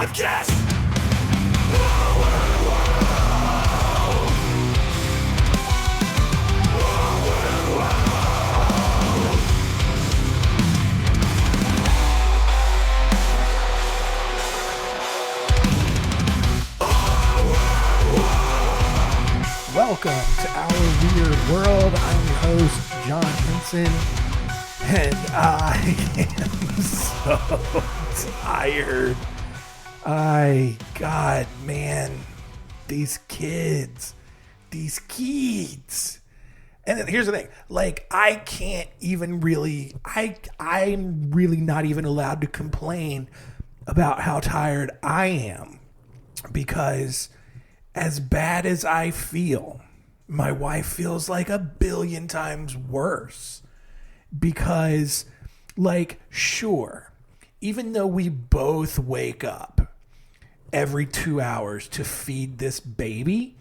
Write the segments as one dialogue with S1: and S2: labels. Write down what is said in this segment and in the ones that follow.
S1: podcast.
S2: Welcome to Our Weird World. I'm your host, John Henson, and I am so tired. God, man, these kids. And then here's the thing, like, I can't even really, I'm really not even allowed to complain about how tired I am, because as bad as I feel, my wife feels like a billion times worse. Because, like, sure, even though we both wake up every 2 hours to feed this baby,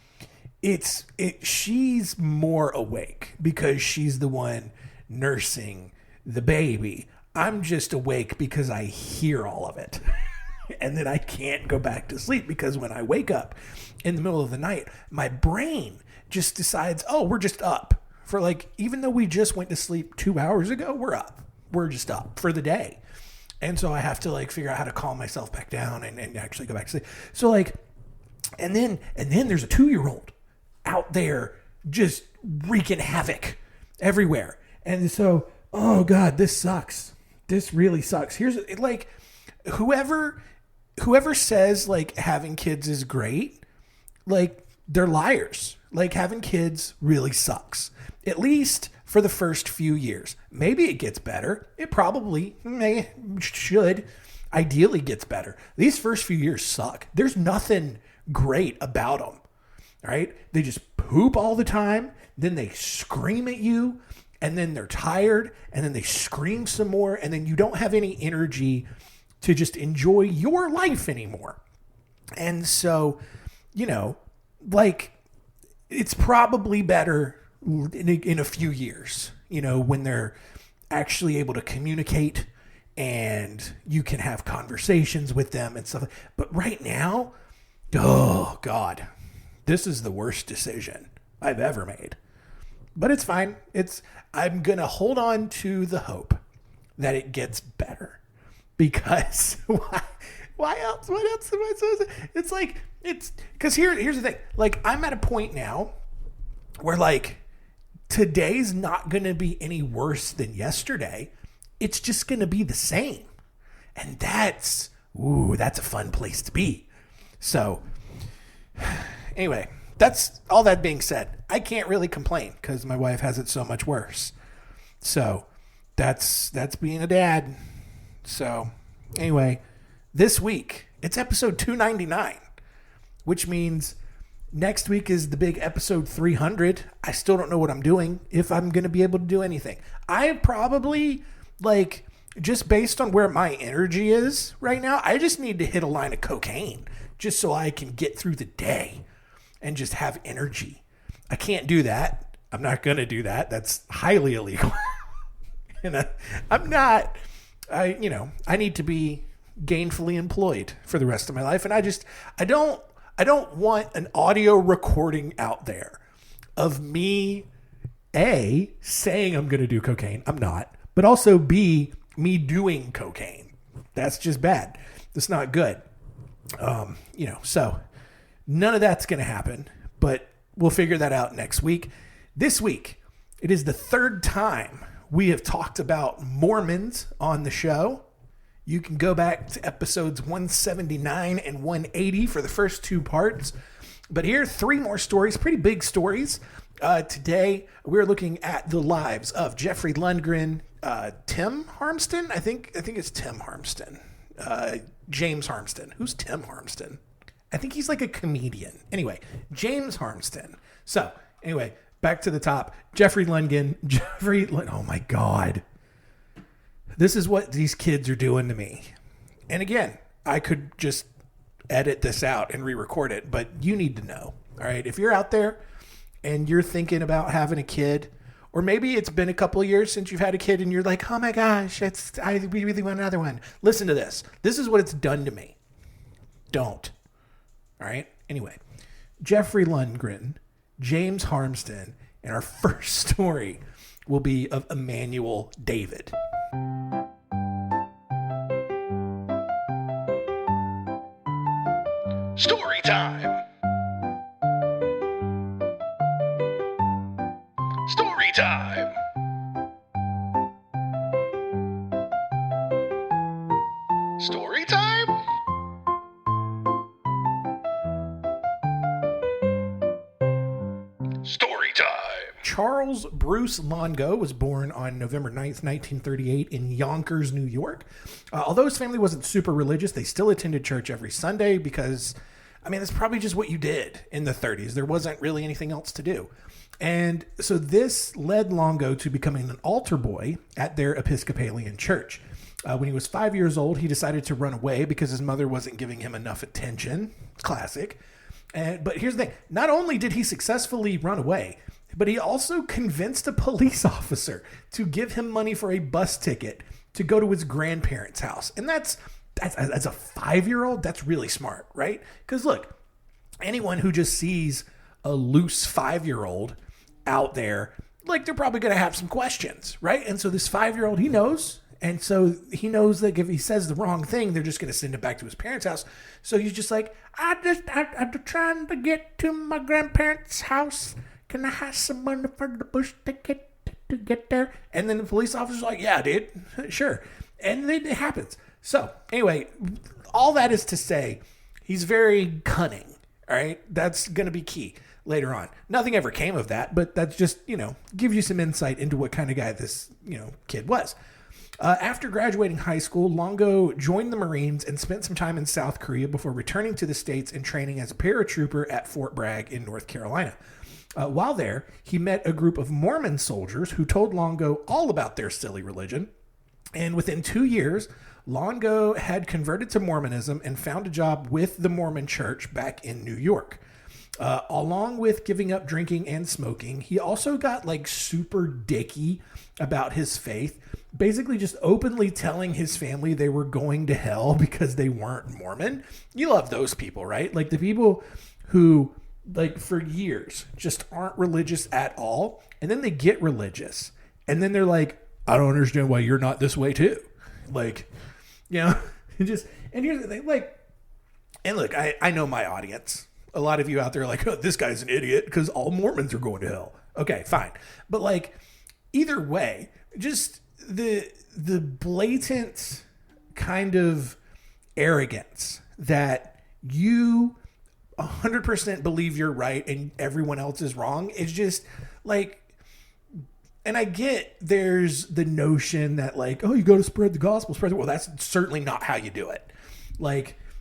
S2: she's more awake because she's the one nursing the baby. I'm just awake because I hear all of it. And then I can't go back to sleep because when I wake up in the middle of the night, my brain just decides, oh, we're just up. For like, even though we just went to sleep 2 hours ago, we're up. We're just up for the day. And so I have to like figure out how to calm myself back down and actually go back to sleep. So like, and then there's a 2-year-old out there just wreaking havoc everywhere. And so, oh God, this sucks. This really sucks. Here's like, whoever says like having kids is great, like they're liars. Like having kids really sucks. At least for the first few years. Maybe it gets better. It probably should. Ideally gets better. These first few years suck. There's nothing great about them. Right? They just poop all the time. Then they scream at you. And then they're tired. And then they scream some more. And then you don't have any energy to just enjoy your life anymore. And so, you know, like, it's probably better in a few years, you know, when they're actually able to communicate and you can have conversations with them and stuff. But right now, oh God, this is the worst decision I've ever made. But it's fine. I'm going to hold on to the hope that it gets better. Because why else? What else am I supposed to? It's like, because here's the thing. Like, I'm at a point now where like today's not going to be any worse than yesterday. It's just going to be the same. And that's a fun place to be. So anyway, that's all that being said. I can't really complain because my wife has it so much worse. So that's being a dad. So anyway, this week, it's episode 299, which means next week is the big episode 300. I still don't know what I'm doing, if I'm going to be able to do anything. I probably, like, just based on where my energy is right now, I just need to hit a line of cocaine just so I can get through the day and just have energy. I can't do that. I'm not going to do that. That's highly illegal. And I'm not... I need to be gainfully employed for the rest of my life. And I don't want an audio recording out there of me, A, saying I'm going to do cocaine. I'm not. But also B, me doing cocaine. That's just bad. That's not good. So none of that's going to happen, but we'll figure that out next week. This week, it is the third time we have talked about Mormons on the show. You can go back to episodes 179 and 180 for the first 2 parts. But here are 3 more stories, pretty big stories. Today, we're looking at the lives of Jeffrey Lundgren, Tim Harmston. I think it's Tim Harmston. James Harmston. Who's Tim Harmston? I think he's like a comedian. Anyway, James Harmston. So, anyway, back to the top. Jeffrey Lundgren. Oh my God. This is what these kids are doing to me. And again, I could just edit this out and re-record it, but you need to know. All right. If you're out there and you're thinking about having a kid, or maybe it's been a couple of years since you've had a kid and you're like, oh my gosh, we really want another one. Listen to this. This is what it's done to me. Don't. All right? Anyway, Jeffrey Lundgren, James Harmston, and our first story will be of Immanuel David.
S1: Story time! Story time! Story time? Story time!
S2: Charles Bruce Longo was born on November 9th, 1938 in Yonkers, New York. Although his family wasn't super religious, they still attended church every Sunday because, I mean, that's probably just what you did in the 30s. There wasn't really anything else to do. And so this led Longo to becoming an altar boy at their Episcopalian church. When he was 5 years old, he decided to run away because his mother wasn't giving him enough attention. It's classic. But here's the thing. Not only did he successfully run away, but he also convinced a police officer to give him money for a bus ticket to go to his grandparents' house. And that's as a 5-year-old, that's really smart, right? Because look, anyone who just sees a loose 5-year-old out there, like, they're probably going to have some questions, right? And so this 5-year-old, he knows. And so he knows that if he says the wrong thing, they're just going to send him back to his parents' house. So he's just like, I'm trying to get to my grandparents' house. Can I have some money for the bus ticket to get there? And then the police officer's like, yeah, dude, sure. And it happens. So anyway, all that is to say, he's very cunning. All right. That's going to be key later on. Nothing ever came of that, but that's just, gives you some insight into what kind of guy this, kid was. After graduating high school, Longo joined the Marines and spent some time in South Korea before returning to the States and training as a paratrooper at Fort Bragg in North Carolina. While there, he met a group of Mormon soldiers who told Longo all about their silly religion. And within 2 years, Longo had converted to Mormonism and found a job with the Mormon Church back in New York. Along with giving up drinking and smoking, he also got super dicky about his faith, basically just openly telling his family they were going to hell because they weren't Mormon. You love those people, right? Like the people who, for years just aren't religious at all, and then they get religious, and then they're like, I don't understand why you're not this way too. And here's the thing, and look, I know my audience. A lot of you out there are like, oh, this guy's an idiot because all Mormons are going to hell. Okay, fine. But either way, just the blatant kind of arrogance that you 100% believe you're right and everyone else is wrong is just and I get there's the notion that you got to spread the gospel, well, that's certainly not how you do it.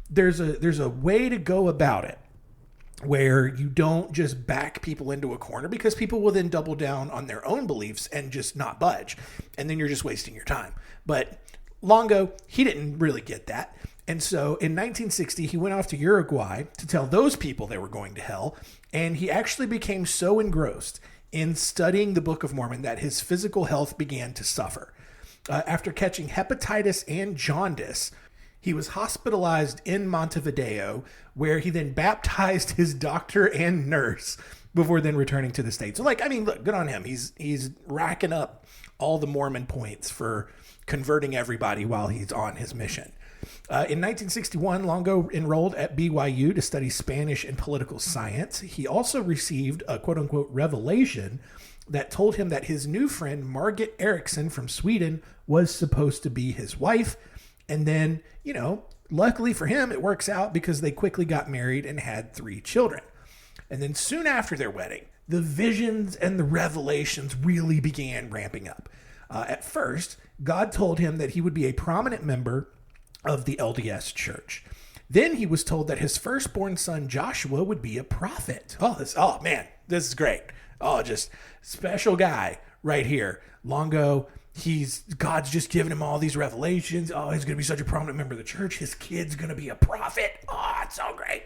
S2: There's a way to go about it where you don't just back people into a corner, because people will then double down on their own beliefs and just not budge. And then you're just wasting your time. But Longo, he didn't really get that. And so in 1960, he went off to Uruguay to tell those people they were going to hell. And he actually became so engrossed in studying the Book of Mormon that his physical health began to suffer. After catching hepatitis and jaundice, he was hospitalized in Montevideo, where he then baptized his doctor and nurse before then returning to the States. So, look, good on him. He's racking up all the Mormon points for converting everybody while he's on his mission. In 1961, Longo enrolled at BYU to study Spanish and political science. He also received a quote-unquote revelation that told him that his new friend, Margit Eriksson from Sweden, was supposed to be his wife. And then, luckily for him, it works out because they quickly got married and had 3 children. And then soon after their wedding, the visions and the revelations really began ramping up. At first, God told him that he would be a prominent member of the LDS Church. Then he was told that his firstborn son, Joshua, would be a prophet. Oh man, this is great. Oh, just special guy right here. Longo, God's just giving him all these revelations. Oh, he's going to be such a prominent member of the church. His kid's going to be a prophet. Oh, it's so great.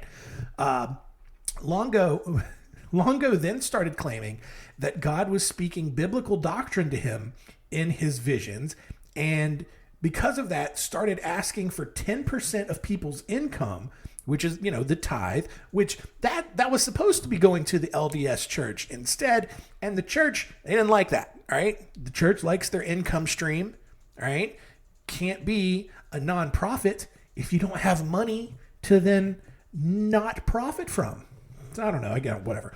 S2: Longo then started claiming that God was speaking biblical doctrine to him in his visions, and because of that, started asking for 10% of people's income which is, the tithe, which that was supposed to be going to the LDS church instead. And the church, they didn't like that. All right. The church likes their income stream. All right. Can't be a nonprofit if you don't have money to then not profit from. I don't know. Again, whatever.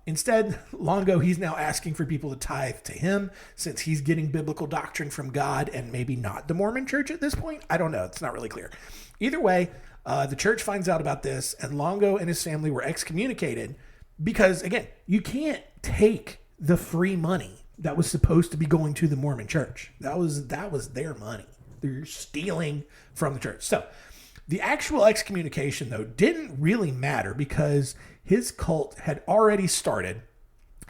S2: Instead, Longo, he's now asking for people to tithe to him since he's getting biblical doctrine from God and maybe not the Mormon church at this point. I don't know. It's not really clear. Either way, the church finds out about this, and Longo and his family were excommunicated because, again, you can't take the free money that was supposed to be going to the Mormon church. That was their money. They're stealing from the church. So the actual excommunication, though, didn't really matter because his cult had already started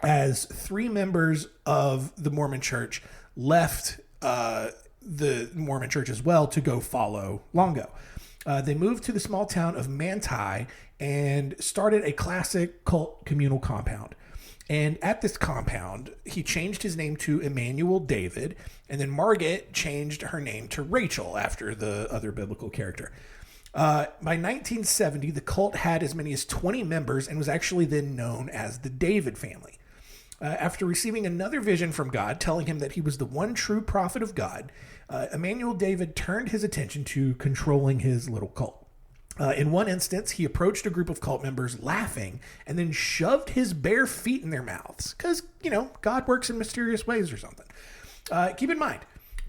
S2: as 3 members of the Mormon church left the Mormon church as well to go follow Longo. They moved to the small town of Manti and started a classic cult communal compound. And at this compound, he changed his name to Immanuel David, and then Margaret changed her name to Rachel after the other biblical character. By 1970, the cult had as many as 20 members and was actually then known as the David family. After receiving another vision from God telling him that he was the one true prophet of God, Immanuel David turned his attention to controlling his little cult. In one instance, he approached a group of cult members laughing and then shoved his bare feet in their mouths because, God works in mysterious ways or something. Keep in mind,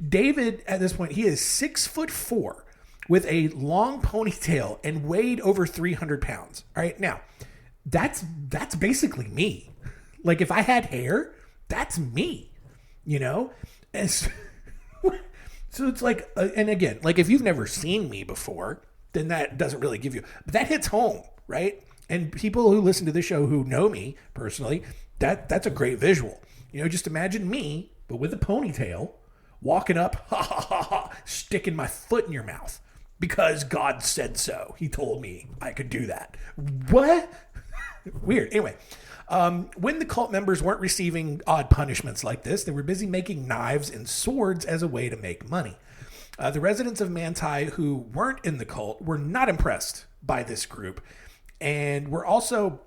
S2: David, at this point, he is 6'4" with a long ponytail and weighed over 300 pounds. All right, now, that's basically me. Like, if I had hair, that's me, And so it's like, and again, like, if you've never seen me before, then that doesn't really give you, but that hits home, right? And people who listen to this show who know me personally, that's a great visual. Just imagine me, but with a ponytail, walking up, sticking my foot in your mouth because God said so. He told me I could do that. What? Weird. Anyway, when the cult members weren't receiving odd punishments like this, they were busy making knives and swords as a way to make money. The residents of Manti who weren't in the cult were not impressed by this group and were also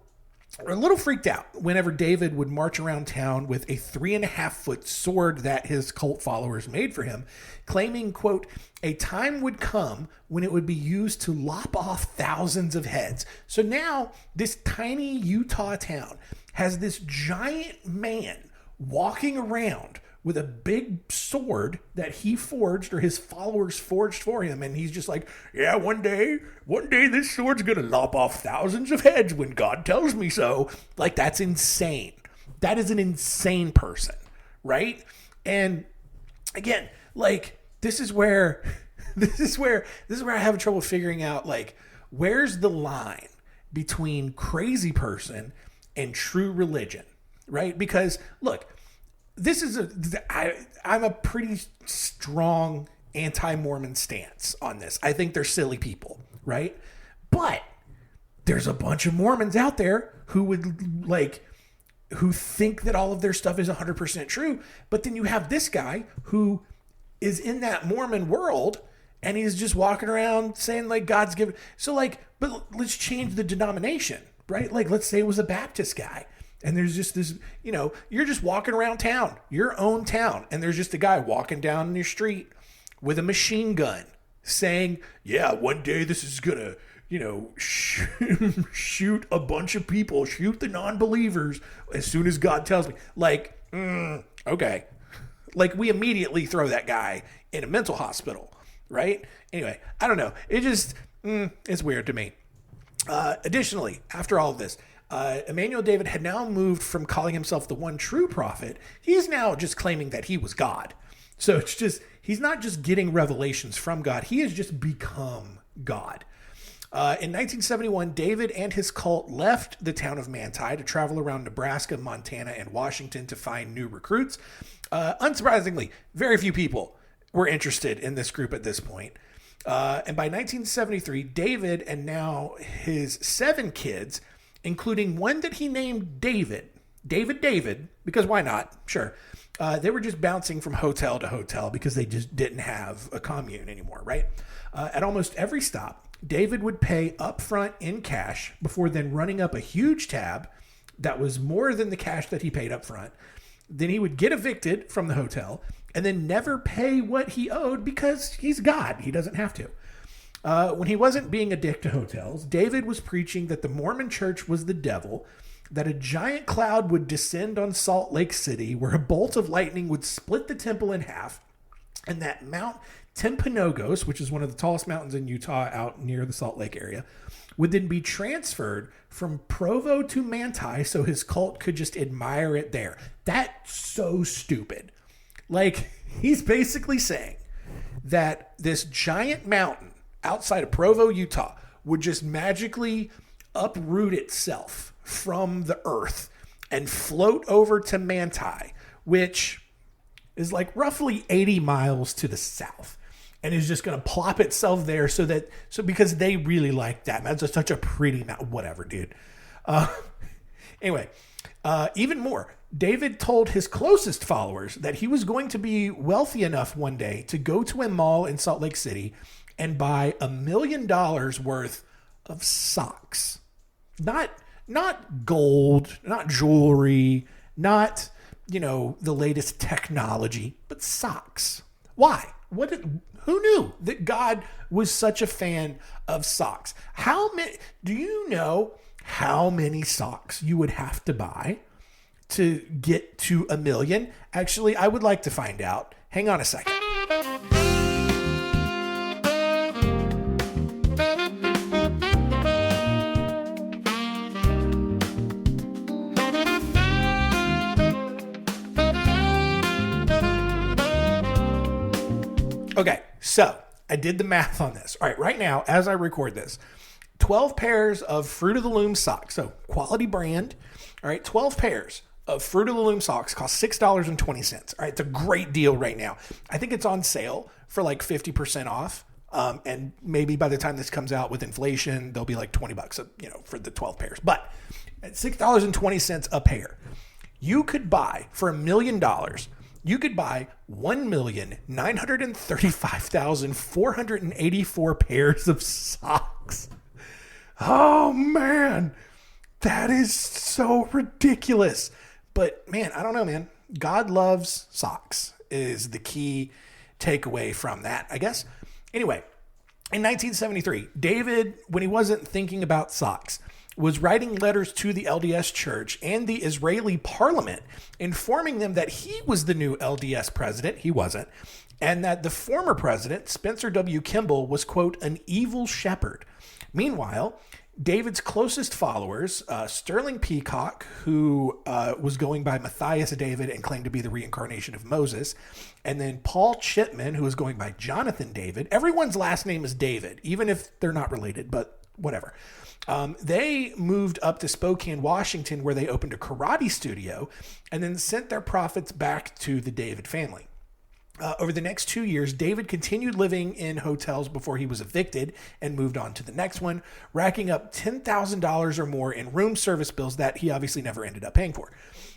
S2: a little freaked out whenever David would march around town with a 3.5-foot sword that his cult followers made for him, claiming, quote, a time would come when it would be used to lop off thousands of heads. So now this tiny Utah town has this giant man walking around with a big sword that he forged or his followers forged for him. And he's just like, yeah, one day this sword's going to lop off thousands of heads when God tells me so. Like, that's insane. That is an insane person, right? And again, like, this is where I have trouble figuring out, like, where's the line between crazy person and true religion, right? Because look, I'm a pretty strong anti-Mormon stance on this. I think they're silly people, right? But there's a bunch of Mormons out there who think that all of their stuff is 100% true. But then you have this guy who is in that Mormon world and he's just walking around saying, like, God's given. So, like, but let's change the denomination, right? Like, let's say it was a Baptist guy. And there's just this, you're just walking around town, your own town. And there's just a guy walking down your street with a machine gun saying, yeah, one day this is going to, shoot a bunch of people, shoot the non-believers as soon as God tells me. Like, okay. Like, we immediately throw that guy in a mental hospital, right? Anyway, I don't know. It just, it's weird to me. Additionally, after all of this, Immanuel David had now moved from calling himself the one true prophet. He's now just claiming that he was God. So it's just, he's not just getting revelations from God. He has just become God. In 1971, David and his cult left the town of Manti to travel around Nebraska, Montana, and Washington to find new recruits. Unsurprisingly, very few people were interested in this group at this point. And by 1973, David and now his 7 kids, including one that he named David, because why not? Sure. They were just bouncing from hotel to hotel because they just didn't have a commune anymore, right? At almost every stop, David would pay upfront in cash before then running up a huge tab that was more than the cash that he paid up front. Then he would get evicted from the hotel and then never pay what he owed because he's God. He doesn't have to. When he wasn't being a dick to hotels, David was preaching that the Mormon church was the devil, that a giant cloud would descend on Salt Lake City where a bolt of lightning would split the temple in half, and that Mount Timpanogos, which is one of the tallest mountains in Utah out near the Salt Lake area, would then be transferred from Provo to Manti so his cult could just admire it there. That's so stupid. Like, he's basically saying that this giant mountain outside of Provo, Utah, would just magically uproot itself from the earth and float over to Manti, which is like roughly 80 miles to the south, and is just going to plop itself there so because they really like that. That's just such a pretty mountain. Whatever, dude. Anyway, even more, David told his closest followers that he was going to be wealthy enough one day to go to a mall in Salt Lake City and buy $1 million worth of socks. Not gold, not jewelry, not, the latest technology, but socks. Why? Who knew that God was such a fan of socks? Do you know how many socks you would have to buy to get to $1 million? Actually, I would like to find out. Hang on a second. Okay, so I did the math on this. All right, right now, as I record this, 12 pairs of Fruit of the Loom socks, so quality brand. All right, 12 pairs of Fruit of the Loom socks cost $6.20. All right, it's a great deal right now. I think it's on sale for like 50% off. And maybe by the time this comes out with inflation, they'll be like $20, for the 12 pairs. But at $6.20 a pair, you could buy for $1 million. You could buy 1,935,484 pairs of socks. Oh, man. That is so ridiculous. But, man, I don't know, man. God loves socks is the key takeaway from that, I guess. Anyway, in 1973, David, when he wasn't thinking about socks, was writing letters to the LDS Church and the Israeli parliament, informing them that he was the new LDS president. He wasn't. And that the former president, Spencer W. Kimball, was, quote, an evil shepherd. Meanwhile, David's closest followers, Sterling Peacock, who was going by Matthias David and claimed to be the reincarnation of Moses, and then Paul Chipman, who was going by Jonathan David. Everyone's last name is David, even if they're not related, but whatever. They moved up to Spokane, Washington, where they opened a karate studio and then sent their profits back to the David family. Over the next 2 years, David continued living in hotels before he was evicted and moved on to the next one, racking up $10,000 or more in room service bills that he obviously never ended up paying for.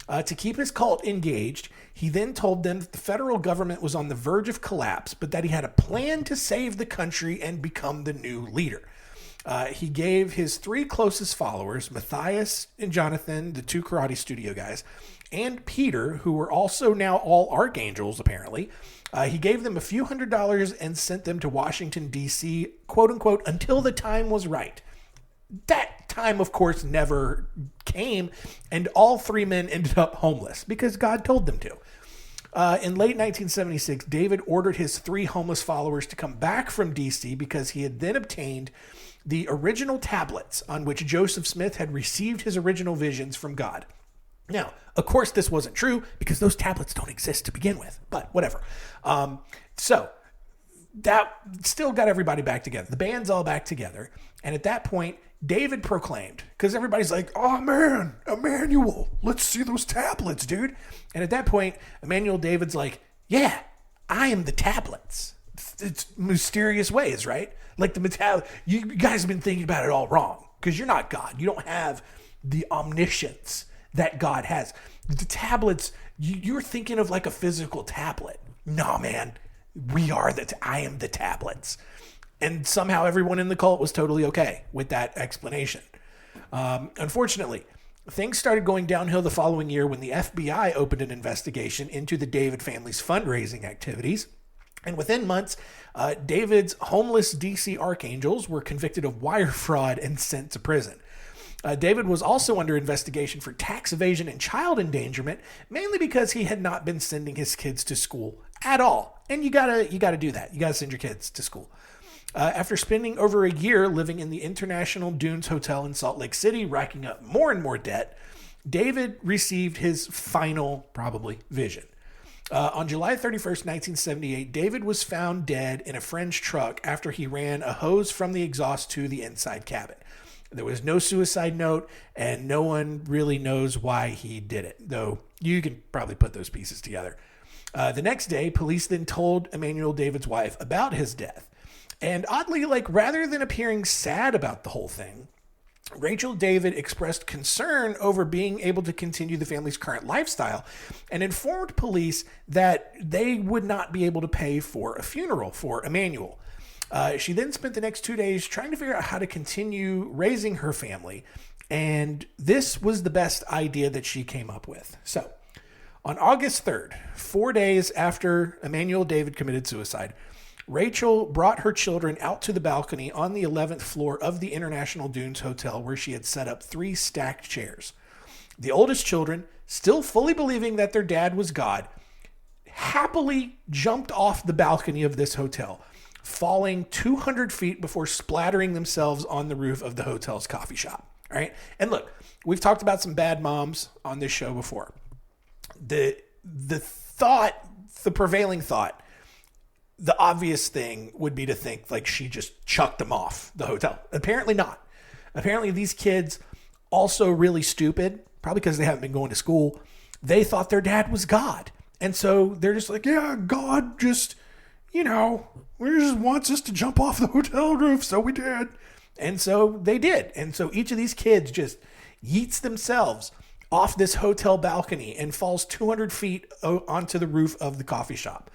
S2: To keep his cult engaged, he then told them that the federal government was on the verge of collapse, but that he had a plan to save the country and become the new leader. He gave his three closest followers, Matthias and Jonathan, the two karate studio guys, and Peter, who were also now all archangels, apparently. He gave them a few $100s and sent them to Washington, D.C., quote unquote, until the time was right. That time, of course, never came, and all three men ended up homeless because God told them to. In late 1976, David ordered his three homeless followers to come back from D.C. because he had then obtained the original tablets on which Joseph Smith had received his original visions from God. Now, of course, this wasn't true because those tablets don't exist to begin with, but whatever. So that still got everybody back together. The band's all back together. And at that point, David proclaimed, because everybody's like, oh man, Immanuel, let's see those tablets, dude. And at that point, Immanuel David's like, yeah, I am the tablets. It's mysterious ways, right? Like you guys have been thinking about it all wrong because you're not God. You don't have the omniscience that God has. The tablets, you're thinking of like a physical tablet. No, man, I am the tablets. And somehow everyone in the cult was totally okay with that explanation. Unfortunately, things started going downhill the following year when the FBI opened an investigation into the David family's fundraising activities. And within months, David's homeless DC archangels were convicted of wire fraud and sent to prison. David was also under investigation for tax evasion and child endangerment, mainly because he had not been sending his kids to school at all. And you gotta do that. You gotta send your kids to school. After spending over a year living in the International Dunes Hotel in Salt Lake City, racking up more and more debt, David received his final, probably, vision. On July 31st, 1978, David was found dead in a friend's truck after he ran a hose from the exhaust to the inside cabin. There was no suicide note, and no one really knows why he did it, though you can probably put those pieces together. The next day, police then told Immanuel David's wife about his death. And oddly, rather than appearing sad about the whole thing, Rachel David expressed concern over being able to continue the family's current lifestyle and informed police that they would not be able to pay for a funeral for Immanuel. She then spent the next 2 days trying to figure out how to continue raising her family, and this was the best idea that she came up with. So, on August 3rd, 4 days after Immanuel David committed suicide, Rachel brought her children out to the balcony on the 11th floor of the International Dunes Hotel, where she had set up 3 stacked chairs. The oldest children, still fully believing that their dad was God, happily jumped off the balcony of this hotel, falling 200 feet before splattering themselves on the roof of the hotel's coffee shop. All right. And look, we've talked about some bad moms on this show before. The prevailing thought, the obvious thing would be to think she just chucked them off the hotel. Apparently not. Apparently these kids, also really stupid, probably because they haven't been going to school, they thought their dad was God. And so they're just yeah, God just, we just wants us to jump off the hotel roof, so we did. And so they did. And so each of these kids just yeets themselves off this hotel balcony and falls 200 feet onto the roof of the coffee shop.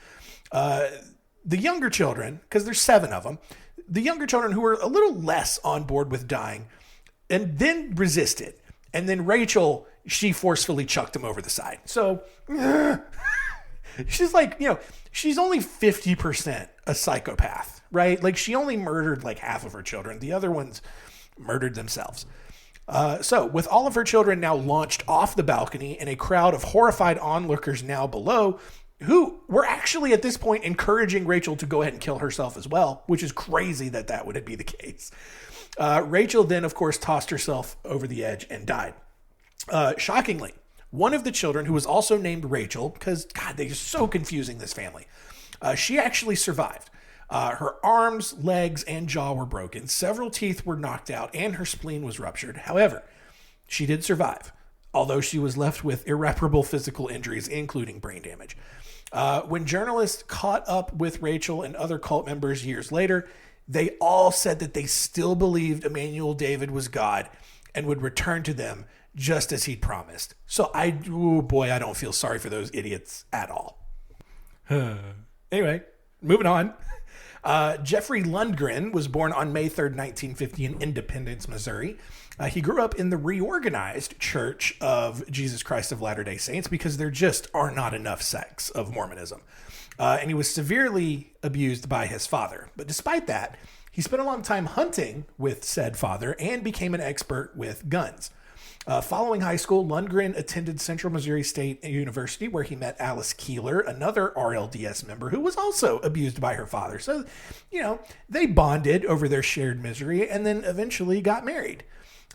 S2: The younger children, because there's 7 of them, the younger children who were a little less on board with dying and then resisted. And then Rachel, she forcefully chucked them over the side. So she's she's only 50% a psychopath, right? She only murdered half of her children. The other ones murdered themselves. So with all of her children now launched off the balcony and a crowd of horrified onlookers now below, who were actually at this point encouraging Rachel to go ahead and kill herself as well, which is crazy that would be the case. Rachel then, of course, tossed herself over the edge and died. Shockingly, one of the children, who was also named Rachel, because, God, they're so confusing, this family, she actually survived. Her arms, legs, and jaw were broken. Several teeth were knocked out, and her spleen was ruptured. However, she did survive, although she was left with irreparable physical injuries, including brain damage. When journalists caught up with Rachel and other cult members years later, they all said that they still believed Immanuel David was God and would return to them just as he'd promised. So I don't feel sorry for those idiots at all. Anyway, moving on. Jeffrey Lundgren was born on May 3rd, 1950 in Independence, Missouri. He grew up in the reorganized Church of Jesus Christ of Latter-day Saints because there just are not enough sects of Mormonism. And he was severely abused by his father. But despite that, he spent a long time hunting with said father and became an expert with guns. Following high school, Lundgren attended Central Missouri State University, where he met Alice Keeler, another RLDS member who was also abused by her father. So, they bonded over their shared misery and then eventually got married.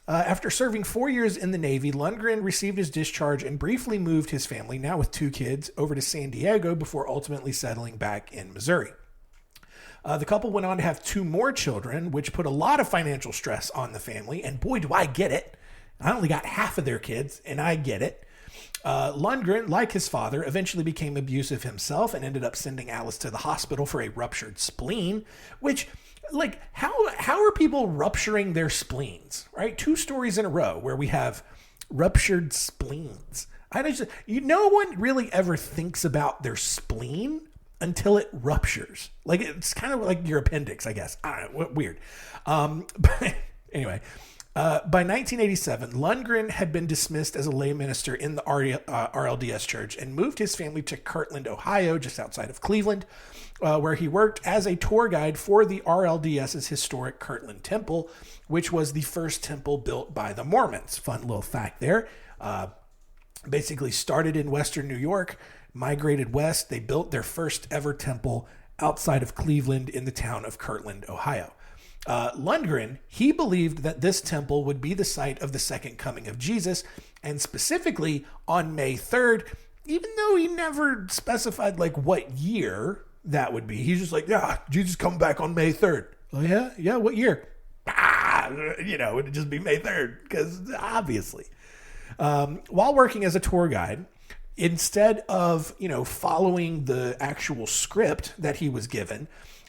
S2: After serving 4 years in the Navy, Lundgren received his discharge and briefly moved his family, now with 2 kids, over to San Diego before ultimately settling back in Missouri. The couple went on to have 2 more children, which put a lot of financial stress on the family, and boy, do I get it. I only got half of their kids, and I get it. Lundgren, like his father, eventually became abusive himself and ended up sending Alice to the hospital for a ruptured spleen, which, how are people rupturing their spleens, right? 2 stories in a row where we have ruptured spleens. No one really ever thinks about their spleen until it ruptures. Like, it's kind of like your appendix, I guess. I don't know, weird. But anyway, by 1987, Lundgren had been dismissed as a lay minister in the RLDS church and moved his family to Kirtland, Ohio, just outside of Cleveland, where he worked as a tour guide for the RLDS's historic Kirtland Temple, which was the first temple built by the Mormons. Fun little fact there. Basically started in Western New York, migrated west. They built their first ever temple outside of Cleveland in the town of Kirtland, Ohio. Lundgren, he believed that this temple would be the site of the second coming of Jesus, and specifically on May 3rd, even though he never specified like what year that would be. He's just like, yeah, Jesus come back on May 3rd. Oh yeah? Yeah, what year? It'd just be May 3rd, because obviously. While working as a tour guide, instead of, following the actual script that he was given,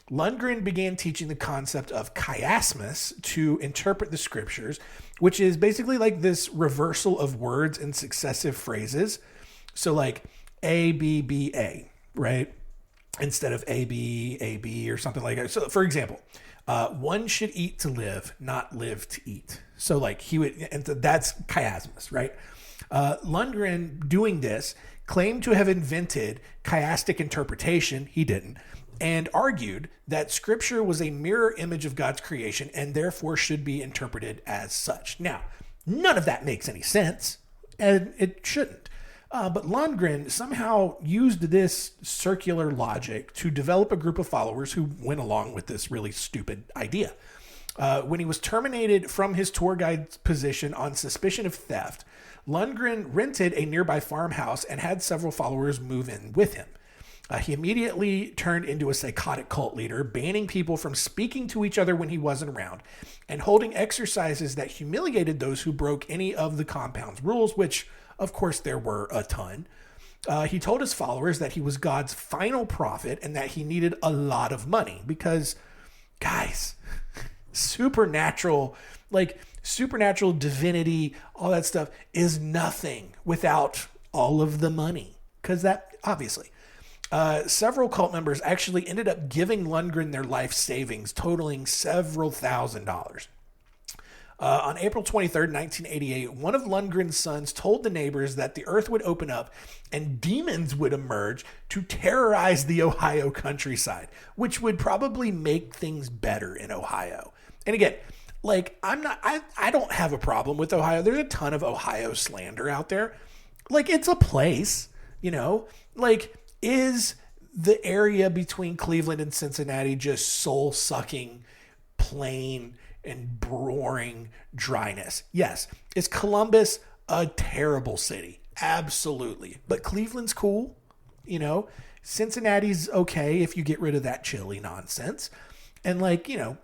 S2: Lundgren began teaching the concept of chiasmus to interpret the scriptures, which is basically like this reversal of words in successive phrases. So like A, B, B, A, right? Instead of A, B, or something like that. So for example, one should eat to live, not live to eat. So like that's chiasmus, right? Lundgren, doing this, claimed to have invented chiastic interpretation. He didn't. And argued that scripture was a mirror image of God's creation and therefore should be interpreted as such. Now, none of that makes any sense, and it shouldn't. But Lundgren somehow used this circular logic to develop a group of followers who went along with this really stupid idea. When he was terminated from his tour guide position on suspicion of theft, Lundgren rented a nearby farmhouse and had several followers move in with him. He immediately turned into a psychotic cult leader, banning people from speaking to each other when he wasn't around, and holding exercises that humiliated those who broke any of the compound's rules, which, of course, there were a ton. He told his followers that he was God's final prophet and that he needed a lot of money because, guys, supernatural divinity, all that stuff is nothing without all of the money. Because that, obviously... several cult members actually ended up giving Lundgren their life savings, totaling several $1,000s. On April 23rd, 1988, one of Lundgren's sons told the neighbors that the earth would open up and demons would emerge to terrorize the Ohio countryside, which would probably make things better in Ohio. And again, like, I don't have a problem with Ohio. There's a ton of Ohio slander out there. Like, it's a place, is the area between Cleveland and Cincinnati just soul-sucking, plain, and boring dryness? Yes. Is Columbus a terrible city? Absolutely. But Cleveland's cool. Cincinnati's okay if you get rid of that chili nonsense. And the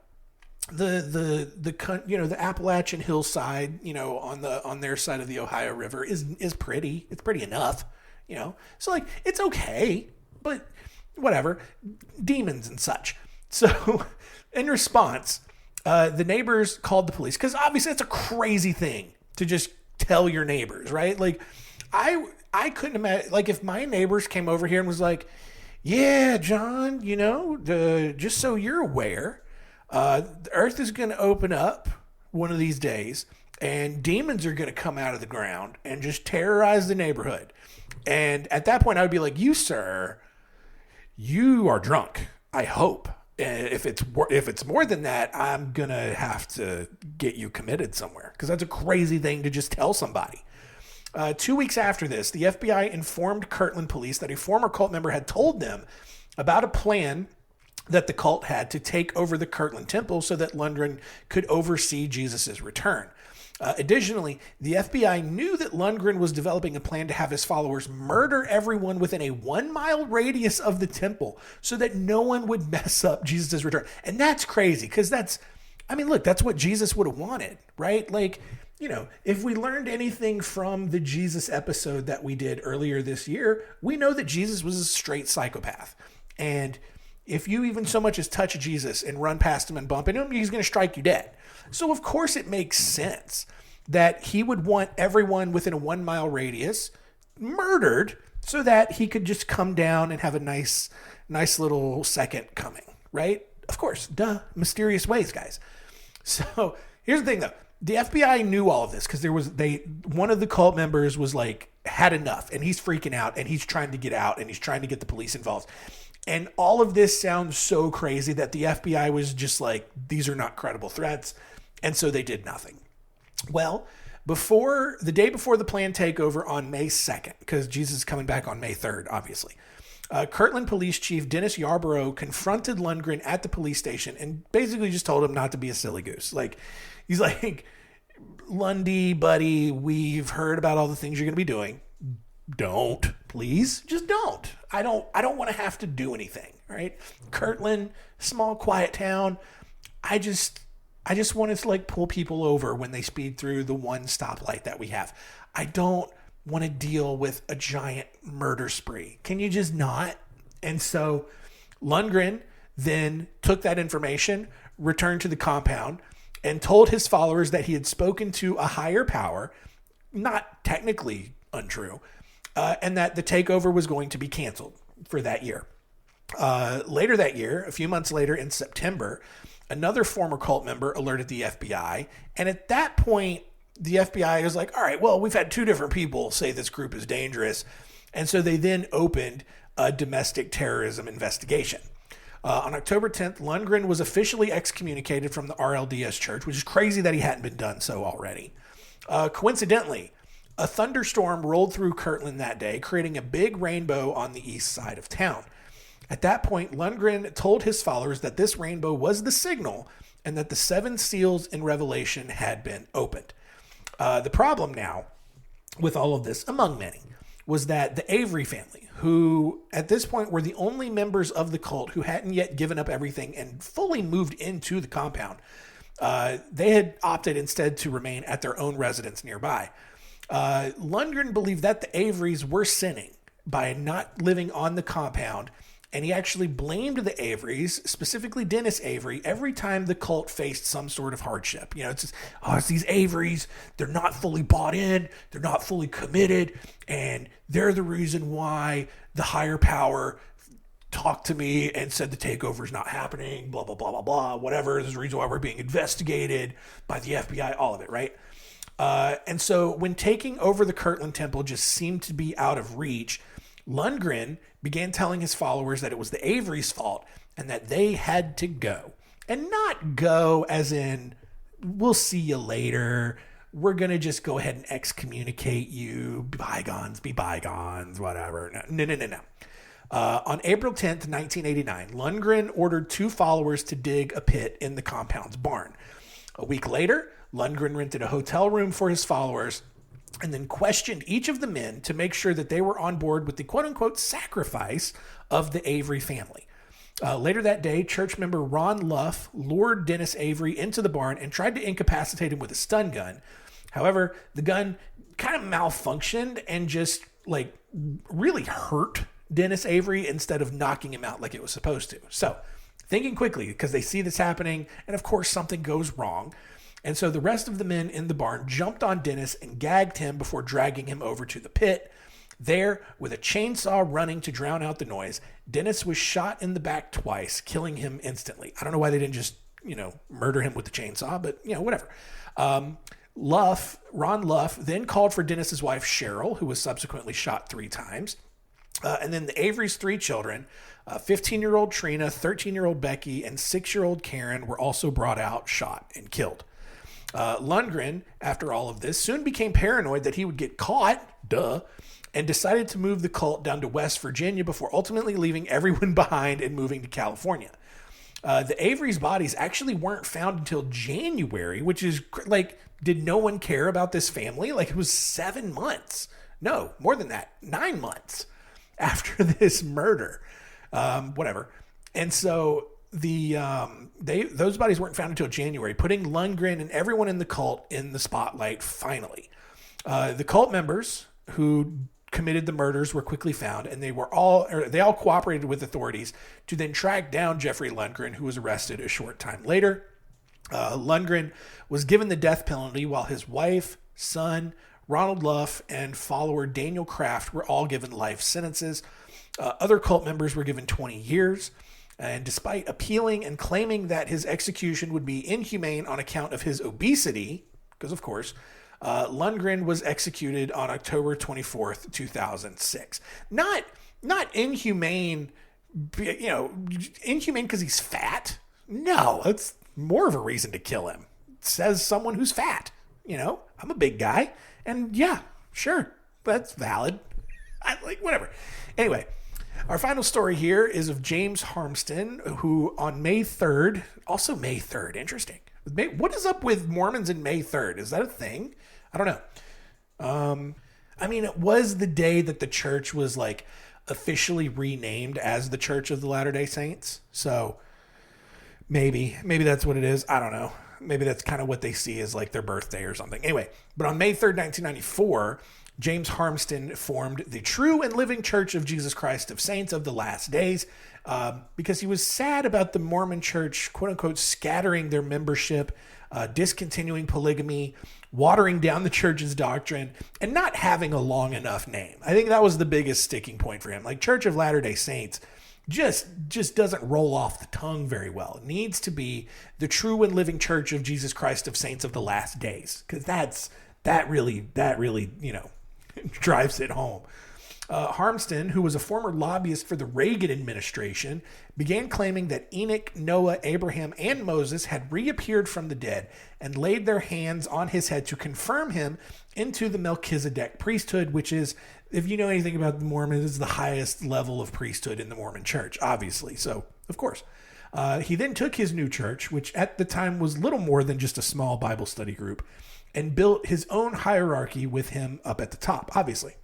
S2: Appalachian hillside, on their side of the Ohio River is pretty. It's pretty enough. So it's okay, but whatever, demons and such. So in response, the neighbors called the police, because obviously it's a crazy thing to just tell your neighbors, right? Like I couldn't imagine, like, if my neighbors came over here and was like, yeah, John, just so you're aware, the earth is going to open up one of these days and demons are going to come out of the ground and just terrorize the neighborhood. And at that point, I would be like, you, sir, you are drunk, I hope. And if it's more than that, I'm going to have to get you committed somewhere, because that's a crazy thing to just tell somebody. 2 weeks after this, the FBI informed Kirtland police that a former cult member had told them about a plan that the cult had to take over the Kirtland Temple so that Lundgren could oversee Jesus' return. Additionally, the FBI knew that Lundgren was developing a plan to have his followers murder everyone within a 1 mile radius of the temple so that no one would mess up Jesus' return. And that's crazy, because that's what Jesus would have wanted, right? Like, if we learned anything from the Jesus episode that we did earlier this year, we know that Jesus was a straight psychopath. And if you even so much as touch Jesus and run past him and bump into him, he's going to strike you dead. So of course it makes sense that he would want everyone within a 1 mile radius murdered so that he could just come down and have a nice little second coming, right? Of course, mysterious ways, guys. So here's the thing, though. The FBI knew all of this because one of the cult members was like, had enough, and he's freaking out, and he's trying to get out, and he's trying to get the police involved. And all of this sounds so crazy that the FBI was just like, these are not credible threats. And so they did nothing. Well, the day before the planned takeover on May 2nd, because Jesus is coming back on May 3rd, obviously, Kirtland Police Chief Dennis Yarborough confronted Lundgren at the police station and basically just told him not to be a silly goose. Like, he's like, Lundy, buddy, we've heard about all the things you're going to be doing. Don't, please, just don't. I don't want to have to do anything, right? Kirtland, small, quiet town. I just want to like pull people over when they speed through the one stoplight that we have. I don't want to deal with a giant murder spree. Can you just not? And so Lundgren then took that information, returned to the compound, and told his followers that he had spoken to a higher power, not technically untrue, and that the takeover was going to be canceled for that year. Later that year, a few months later in September, another former cult member alerted the FBI. And at that point, the FBI was like, all right, well, we've had two different people say this group is dangerous. And so they then opened a domestic terrorism investigation. On October 10th, Lundgren was officially excommunicated from the RLDS church, which is crazy that he hadn't been done so already. Coincidentally, a thunderstorm rolled through Kirtland that day, creating a big rainbow on the east side of town. At that point, Lundgren told his followers that this rainbow was the signal and that the 7 seals in Revelation had been opened. The problem now with all of this, among many, was that the Avery family, who at this point were the only members of the cult who hadn't yet given up everything and fully moved into the compound, they had opted instead to remain at their own residence nearby. Lundgren believed that the Averys were sinning by not living on the compound, and he actually blamed the Averys, specifically Dennis Avery, every time the cult faced some sort of hardship. You know, it's just, it's these Averys, they're not fully bought in, they're not fully committed, and they're the reason why the higher power talked to me and said the takeover is not happening, blah, blah, blah, blah, blah, whatever. There's a reason why we're being investigated by the FBI, all of it, right? And so when taking over the Kirtland Temple just seemed to be out of reach, Lundgren began telling his followers that it was the Averys' fault and that they had to go. And not go as in, we'll see you later. We're going to just go ahead and excommunicate you. Bygones be bygones, whatever. No. On April 10th, 1989, Lundgren ordered 2 followers to dig a pit in the compound's barn. A week later, Lundgren rented a hotel room for his followers and then questioned each of the men to make sure that they were on board with the quote-unquote sacrifice of the Avery family. Later that day, church member Ron Luff lured Dennis Avery into the barn and tried to incapacitate him with a stun gun. However, the gun kind of malfunctioned and just like really hurt Dennis Avery instead of knocking him out like it was supposed to. So, thinking quickly, because they see this happening, and of course something goes wrong. And so the rest of the men in the barn jumped on Dennis and gagged him before dragging him over to the pit. There, with a chainsaw running to drown out the noise, Dennis was shot in the back twice, killing him instantly. I don't know why they didn't just, murder him with the chainsaw, but, whatever. Ron Luff then called for Dennis's wife, Cheryl, who was subsequently shot 3 times. And then the Avery's 3 children, 15-year-old Trina, 13-year-old Becky, and 6-year-old Karen were also brought out, shot, and killed. Lundgren, after all of this, soon became paranoid that he would get caught, and decided to move the cult down to West Virginia before ultimately leaving everyone behind and moving to California. The Avery's bodies actually weren't found until January, which is like, did no one care about this family? Like, it was 7 months. No, more than that, 9 months after this murder. Whatever. And so those bodies weren't found until January, putting Lundgren and everyone in the cult in the spotlight finally. The cult members who committed the murders were quickly found, and they all cooperated with authorities to then track down Jeffrey Lundgren, who was arrested a short time later. Lundgren was given the death penalty while his wife, son, Ronald Luff and follower Daniel Kraft were all given life sentences. Other cult members were given 20 years. And despite appealing and claiming that his execution would be inhumane on account of his obesity, because of course, Lundgren was executed on October 24th, 2006. Not inhumane, inhumane because he's fat. No, it's more of a reason to kill him. It says someone who's fat. I'm a big guy. And yeah, sure, that's valid. Whatever. Anyway, our final story here is of James Harmston, who on May 3rd, also May 3rd, interesting. What is up with Mormons in May 3rd? Is that a thing? I don't know. It was the day that the church was officially renamed as the Church of the Latter-day Saints. So maybe that's what it is. I don't know. Maybe that's kind of what they see as their birthday or something. Anyway, but on May 3rd, 1994, James Harmston formed the True and Living Church of Jesus Christ of Saints of the Last Days because he was sad about the Mormon church, quote unquote, scattering their membership, discontinuing polygamy, watering down the church's doctrine, and not having a long enough name. I think that was the biggest sticking point for him. Church of Latter-day Saints just doesn't roll off the tongue very well. It needs to be the True and Living Church of Jesus Christ of Saints of the Last Days, because that really drives it home. Harmston, who was a former lobbyist for the Reagan administration, began claiming that Enoch, Noah, Abraham, and Moses had reappeared from the dead and laid their hands on his head to confirm him into the Melchizedek priesthood, which is, if you know anything about the Mormons, is the highest level of priesthood in the Mormon church, obviously. So, of course. He then took his new church, which at the time was little more than just a small Bible study group, and built his own hierarchy with him up at the top, obviously.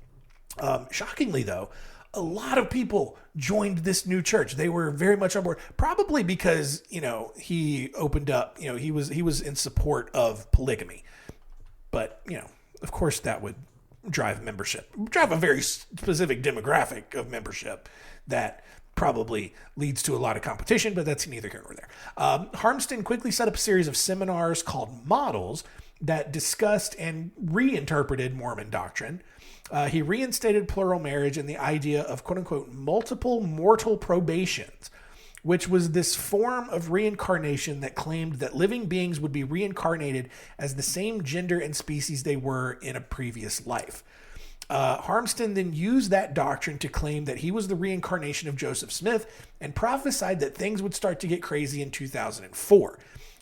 S2: Shockingly, though, a lot of people joined this new church. They were very much on board, probably because, he opened up, he was in support of polygamy. But, of course that would drive a very specific demographic of membership that probably leads to a lot of competition, but that's neither here nor there. Harmston quickly set up a series of seminars called Models that discussed and reinterpreted Mormon doctrine. He reinstated plural marriage and the idea of, quote unquote, multiple mortal probations, which was this form of reincarnation that claimed that living beings would be reincarnated as the same gender and species they were in a previous life. Harmston then used that doctrine to claim that he was the reincarnation of Joseph Smith and prophesied that things would start to get crazy in 2004.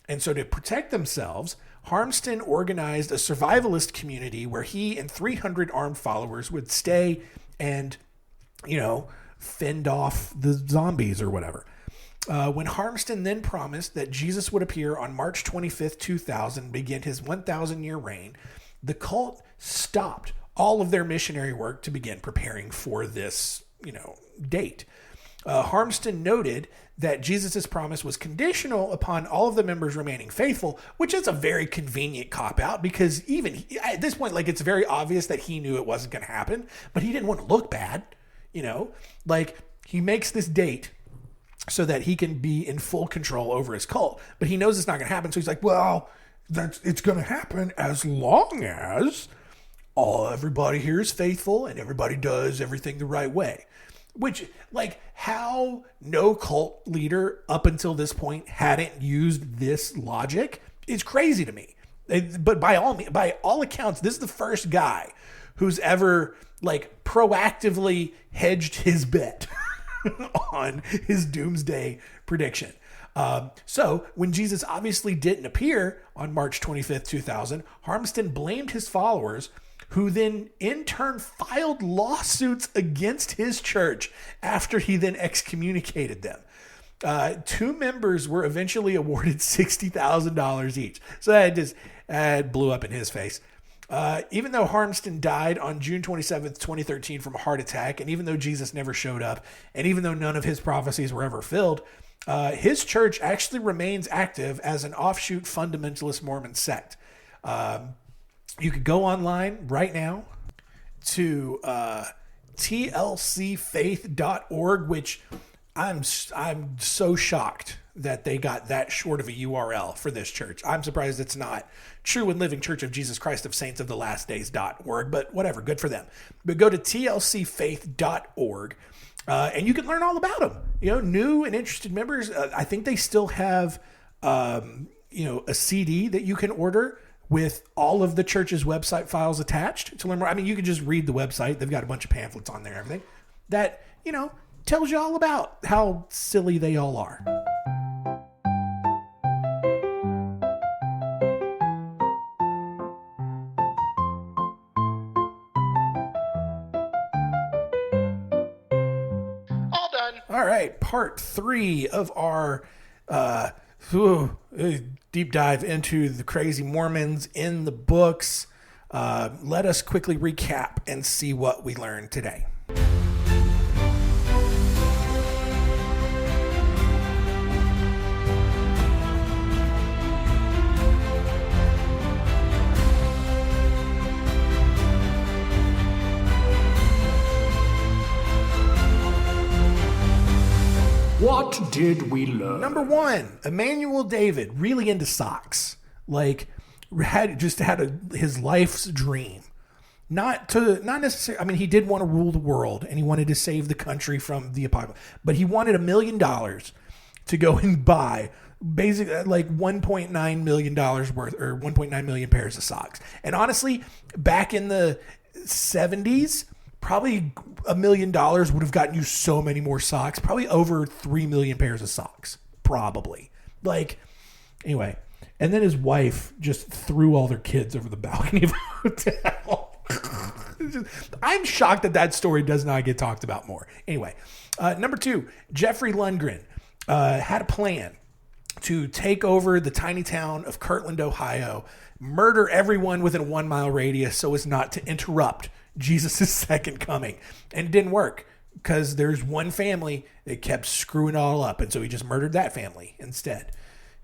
S2: And so to protect themselves, Harmston organized a survivalist community where he and 300 armed followers would stay and, fend off the zombies or whatever. When Harmston then promised that Jesus would appear on March 25th, 2000, begin his 1,000-year reign, the cult stopped all of their missionary work to begin preparing for this, date. Harmston noted that Jesus' promise was conditional upon all of the members remaining faithful, which is a very convenient cop-out because even at this point, it's very obvious that he knew it wasn't going to happen, but he didn't want to look bad, he makes this date so that he can be in full control over his cult, but he knows it's not going to happen. So he's like, well, it's going to happen as long as everybody here is faithful and everybody does everything the right way. Which, how no cult leader up until this point hadn't used this logic is crazy to me. But by all accounts, this is the first guy who's ever proactively hedged his bet on his doomsday prediction. So when Jesus obviously didn't appear on March 25th, 2000, Harmston blamed his followers, who then in turn filed lawsuits against his church after he then excommunicated them. 2 members were eventually awarded $60,000 each. So that blew up in his face. Even though Harmston died on June 27th, 2013 from a heart attack, and even though Jesus never showed up, and even though none of his prophecies were ever filled, his church actually remains active as an offshoot fundamentalist Mormon sect. You could go online right now to tlcfaith.org, which I'm so shocked that they got that short of a URL for this church. I'm surprised it's not True and Living Church of Jesus Christ of Saints of the Last Days.org, but whatever, good for them. But go to tlcfaith.org and you can learn all about them. New and interested members. I think they still have, a CD that you can order with all of the church's website files attached to learn more. I mean, you can just read the website. They've got a bunch of pamphlets on there and everything that, tells you all about how silly they all are.
S1: All done.
S2: All right, part 3 of our deep dive into the crazy Mormons in the books. Let us quickly recap and see what we learned today.
S3: What did we learn?
S2: Number 1, Immanuel David, really into socks. Had his life's dream. Not necessarily, I mean, he did want to rule the world and he wanted to save the country from the apocalypse, but he wanted $1 million to go and buy basically $1.9 million worth, or 1.9 million pairs of socks. And honestly, back in the 70s, probably $1 million would have gotten you so many more socks. Probably over 3 million pairs of socks. Probably. Anyway. And then his wife just threw all their kids over the balcony of a hotel. I'm shocked that story does not get talked about more. Anyway. Number 2, Jeffrey Lundgren had a plan to take over the tiny town of Kirtland, Ohio, murder everyone within a 1-mile radius so as not to interrupt Jesus' second coming. And it didn't work because there's one family that kept screwing it all up. And so he just murdered that family instead.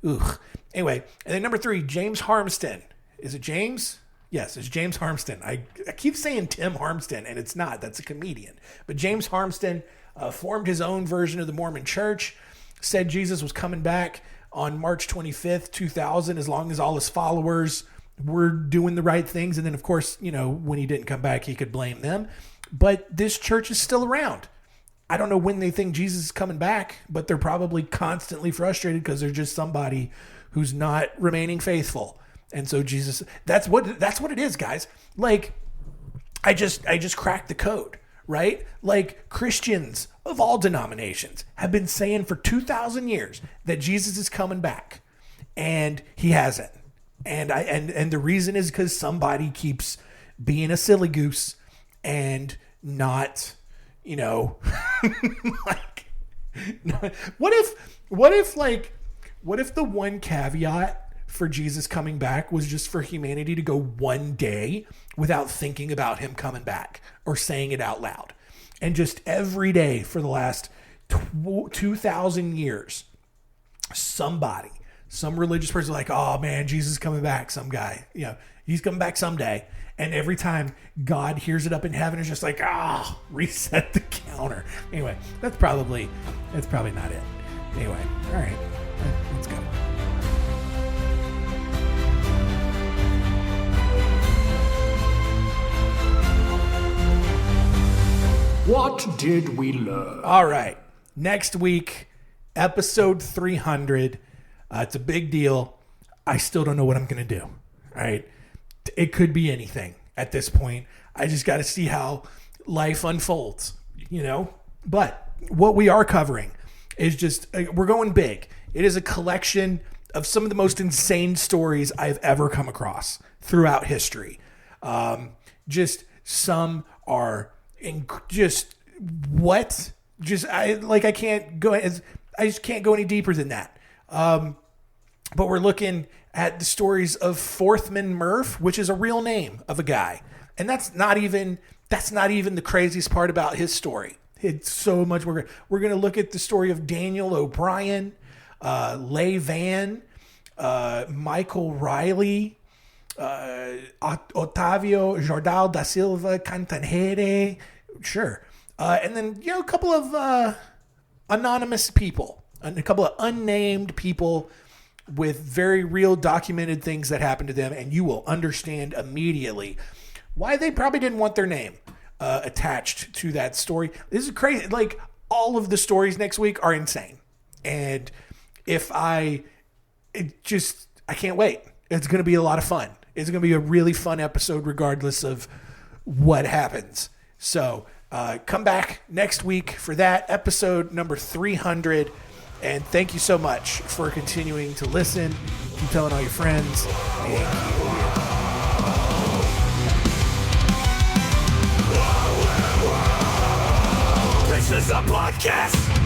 S2: Ugh. Anyway, and then number 3, James Harmston. Is it James? Yes, it's James Harmston. I keep saying Tim Harmston, and it's not. That's a comedian. But James Harmston formed his own version of the Mormon church, said Jesus was coming back on March 25th, 2000, as long as all his followers were doing the right things. And then, of course, when he didn't come back, he could blame them. But this church is still around. I don't know when they think Jesus is coming back, but they're probably constantly frustrated because there's just somebody who's not remaining faithful. And so Jesus, that's what it is, guys. I just cracked the code, right? Christians of all denominations have been saying for 2,000 years that Jesus is coming back, and he hasn't. And the reason is because somebody keeps being a silly goose and not, what if the one caveat for Jesus coming back was just for humanity to go one day without thinking about him coming back or saying it out loud, and just every day for the last 2,000 years, some religious person oh man, Jesus is coming back, some guy, he's coming back someday. And every time God hears it up in heaven, it's just reset the counter. Anyway, that's probably not it. Anyway, all right, let's go.
S3: What did we learn?
S2: All right, next week, episode 300. It's a big deal. I still don't know what I'm going to do. All right. It could be anything at this point. I just got to see how life unfolds, But what we are covering is just, we're going big. It is a collection of some of the most insane stories I've ever come across throughout history. Just some are just what? I can't go. I just can't go any deeper than that. But we're looking at the stories of Forthman Murph, which is a real name of a guy. And that's not even the craziest part about his story. It's so much more. We're going to look at the story of Daniel O'Brien, Leigh Van, Michael Riley, Otavio Jordal da Silva Cantanhede. Sure. And then, a couple of anonymous people, a couple of unnamed people with very real documented things that happened to them, and you will understand immediately why they probably didn't want their name attached to that story. This is crazy. Like, all of the stories next week are insane. And I can't wait. It's going to be a lot of fun. It's going to be a really fun episode regardless of what happens. So come back next week for that, episode number 300. And thank you so much for continuing to listen. Keep telling all your friends.
S1: This is a podcast